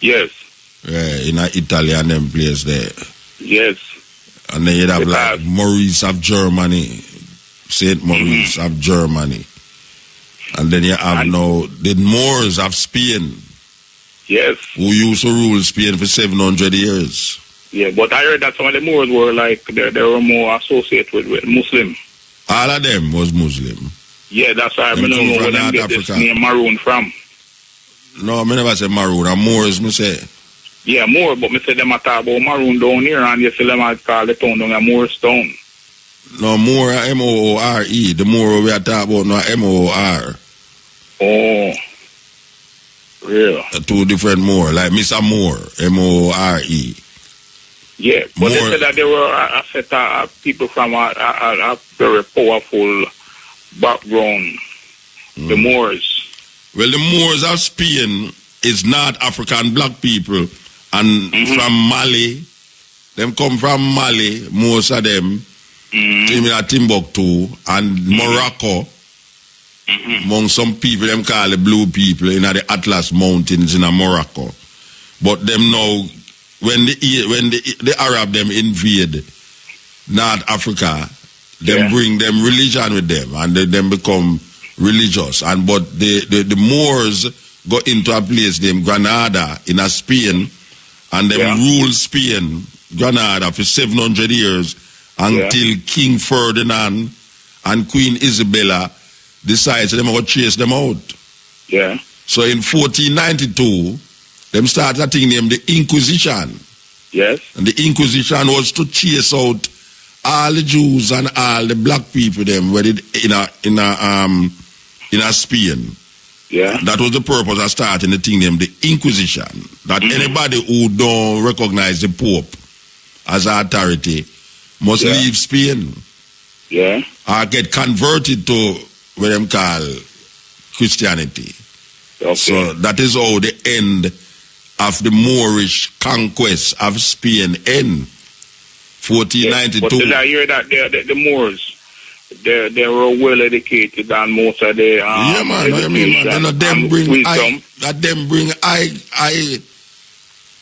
Yes. Yeah, in Italy and them place there. Yes. And then you'd have like Maurice of Germany, Saint Maurice of Germany. And then you have now the Moors of Spain. Yes. Who used to rule Spain for 700 years. Yeah, but I heard that some of the Moors were like, they were more associated with Muslim. All of them was Muslim. Yeah, that's why I don't know where they get this name Maroon from. No, I never say Maroon. I'm Moors, me say. Yeah, Moor, but me say them talk about Maroon down here, and you see them call the town down there Moorstown. No, Moor, M-O-O-R-E. The Moor we are talking about, no, M-O-O-R. Oh, real. Two different Moor, like Mr. Moore, M-O-O-R-E. Yeah, but they said that there were a set of people from a very powerful background, the Moors. Well, the Moors of Spain is North African black people, and from Mali, them come from Mali, most of them, Timbuktu, and Morocco. Among some people, them call the blue people in the Atlas Mountains in Morocco. But them now, when the Arab them invade North Africa, them bring them religion with them, and they them become religious. And but the Moors go into a place named Granada in Spain, and them rule Spain, Granada, for 700 years until King Ferdinand and Queen Isabella decides them to chase them out. Yeah. So in 1492, them started a thing named the Inquisition. Yes. And the Inquisition was to chase out all the Jews and all the black people them were in a Spain. Yeah. That was the purpose of starting the thing named the Inquisition. That anybody who don't recognize the Pope as authority must leave Spain. Yeah. Or get converted to what them call Christianity. Okay. So that is how the end of the Moorish conquest of Spain end. 1492. But did I hear that the Moors, they were well educated and most of the yeah, man. I mean, man. Them bring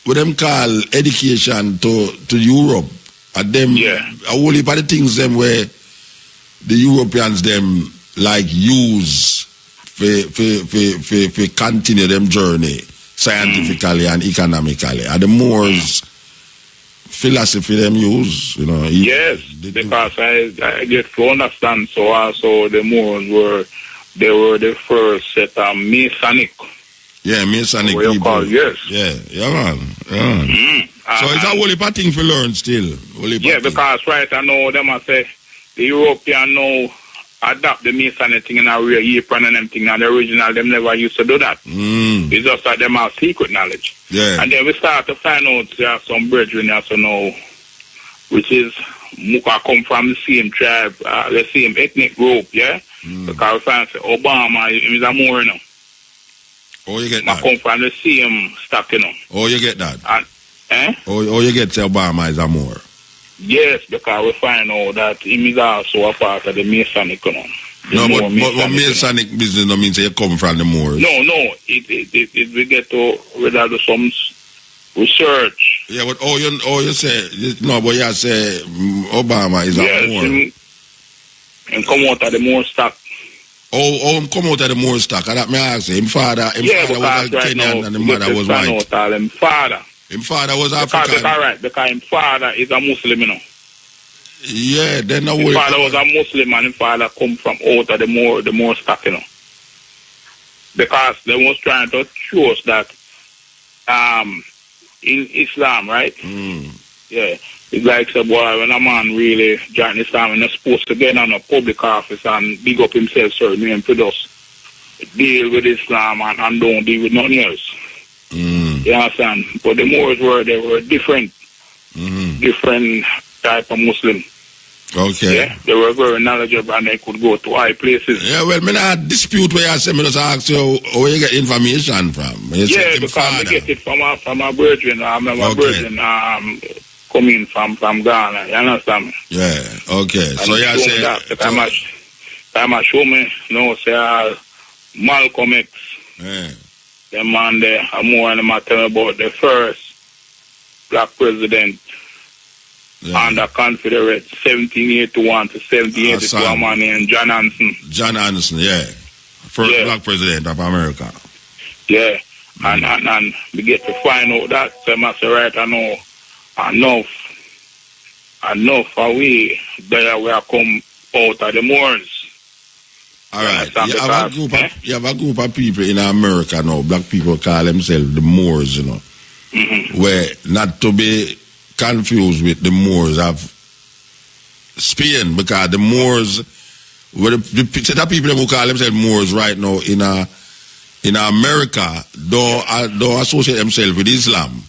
what them call education to Europe. And them a whole heap of the things them where the Europeans them like use for continue them journey scientifically and economically. And the Moors philosophy them use, you know. Yes, because I get to understand. So also the Moors were the first set of Masonic. Yeah, Masonic people. Yes. Yeah, man. So it's a whole heap of thing to learn still. Because right I know them I say the European now adapt the Masonic thing in a real apron and them thing, and the original them never used to do that. It's just that them have secret knowledge. Yeah. And then we start to find out there are some brethren also now, which is Muka come from the same tribe, the same ethnic group, because we find Obama is a Moor, you know. Oh, you get that? Come from the same stock, you know. Oh, you get that? And, Oh, you get Obama is a Moor. Yes, because we find out that him is also a part of the Masonic, you know. No, but Masonic business no means you come from the Moors. No, it we get to without some research. Yeah, but you say no, but you say Obama is a Moor. And come out of the Moor stock. Him come out of the Moor stock. And that me ask you, him father was Kenyan and the mother was white. Him father was African. Because his father is a Muslim, you know. Yeah, then no his father was a Muslim and his father come from out of the Moor stock, you know. Because they was trying to show us that in Islam, right? Yeah. It's like, say, boy, when a man really join Islam and not supposed to get on a public office and big up himself, certain and to just deal with Islam and don't deal with nothing else. You understand? But the Moors were different, different type of Muslim. Okay. Yeah, they were very knowledgeable and they could go to high places. Yeah, well, me not dispute where you say, me just ask you where you get information from. Yeah, because I get it from my brethren. I remember my brethren coming from Ghana. You understand me? Yeah, okay. And so you say... Time I show me, you know, say Malcolm X. Yeah. The man there, I'm more than tell me about the first black president under Confederate, 1781 to 1782, a man named John Hanson. John Hanson, yeah. First black president of America. Yeah. And we get to find out that, so I must say, right, I know enough for we are come out of the Moors. All right. You have a group of people in America now, black people call themselves the Moors, you know. Where not to be confused with the Moors of Spain, because the Moors, the set of people who call themselves Moors right now in America don't associate themselves with Islam.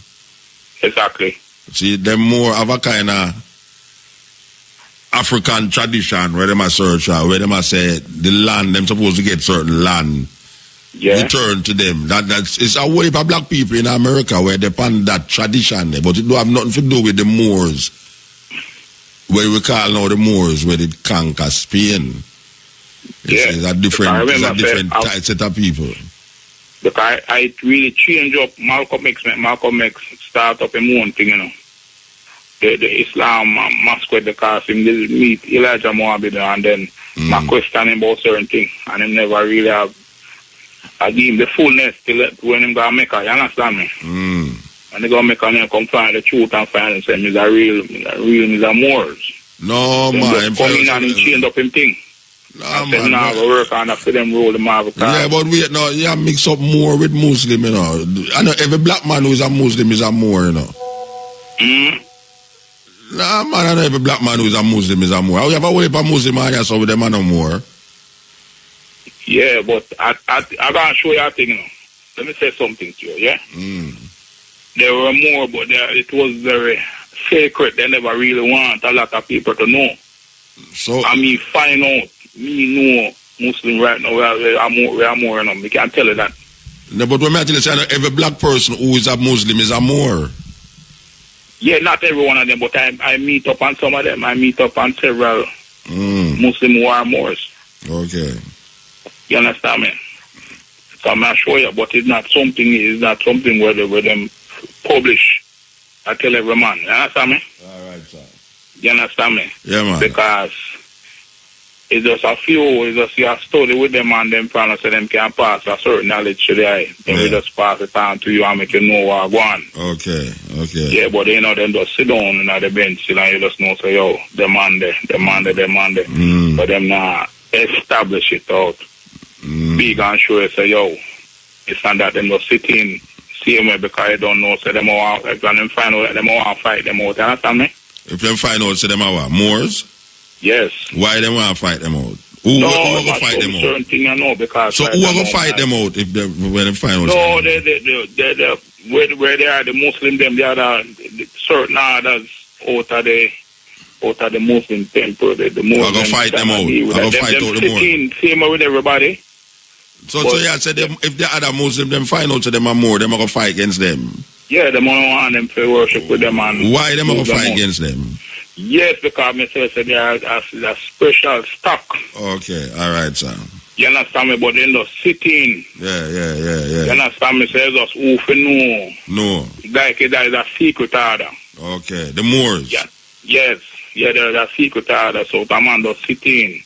Exactly. See, them more of a kind of African tradition where they must search out, where they must say the land, them supposed to get certain land returned to them. It's a way for black people in America where they depend that tradition, but it don't have nothing to do with the Moors, where we call now the Moors, where they conquer Spain. It's a different set of people. Because I really change up Malcolm X start up a own thing, you know. The Islam masquerade because him did meet Elijah Muhammad and then my question about certain things and him never really have I give him the fullness till when him go Mecca, you understand me? And they go Mecca and come find the truth and find and say he's a real Moors. No man, come in and change up him thing. No, man. Now go work on after them roll the marble. Yeah, but wait, no, you mix up Moor with Muslim, you know. I know every black man who is a Muslim is a Moor, you know. Nah, man, I know every black man who is a Muslim is a Moor. How you have a whole heap of Muslim man here, so with them are no more. Yeah, but I'm going to show you a thing, you know. Let me say something to you, yeah? There were more, but it was very sacred. They never really want a lot of people to know. So, I mean, find out. Me know Muslim right now, we are more, you know. We can't tell you that. No, but when I tell you, every black person who is a Muslim is a Moor. Yeah, not every one of them, but I meet up on some of them. I meet up on several Muslim who are Moors. Okay. You understand me? So I'm not sure you, but it's not something where them publish. I tell every man. You understand me? All right, sir. You understand me? Yeah, man. Because it's just a few, it's just you study with them and them trying to say them can pass a certain knowledge to the eye. Then we just pass it on to you and make you know what going on. Okay. Yeah, but you know, them just sit down on the bench and you just know, say, yo, demand it. But them not establish it out. Big and show you, say, yo, it's not that them just sit in same way because you don't know, say them all, if them find out that them all fight them out, you understand me? If them find out, say them are what, Moors? Yes. Why they want to fight them out? Who will fight them out? Certain thing I know because. So who will fight them out if when they find out? No, they where they are the Muslim them, they are the certain others out of the Muslim temple. The Muslim. I go fight them out. I go fight out the Moors. Same with everybody. So yeah, said them if the other Muslim them find out to them are more, them are gonna fight against them. Yeah, them want them to worship with them and. Why them are gonna fight against them? Yes, because me say they are a special stock. Okay, all right, sir. You understand me? But they just sitting. Yeah. You understand me? Say just who for no. No. Like that is a secret order. Okay, the Moors. Yeah. Yes. Yeah, there's a secret order, so the man just sitting.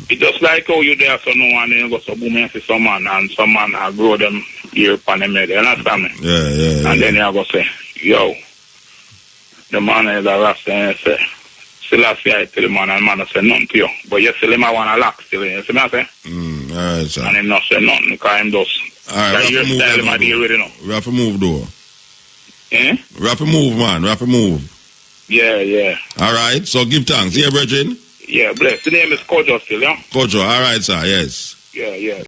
It's just like how you there, so no one then go so boom and see some man, and some man grow them ear upon them head. You understand me? Yeah. And then you go say, yo, the man is a Rasta, and say, Selassie, I tell the man, and the man say nothing to you. But you still him I want to lock still, you see me I say? All right, sir. And he not say nothing, because him just, all right, we have to move. style him I deal with, you know. We have to move, though. Eh? We have to move, man. We have to move. Yeah. All right, so give thanks. Yeah, Bridget? Yeah, bless. The name is Kojo still, yeah? Kojo, all right, sir, yes. Yeah.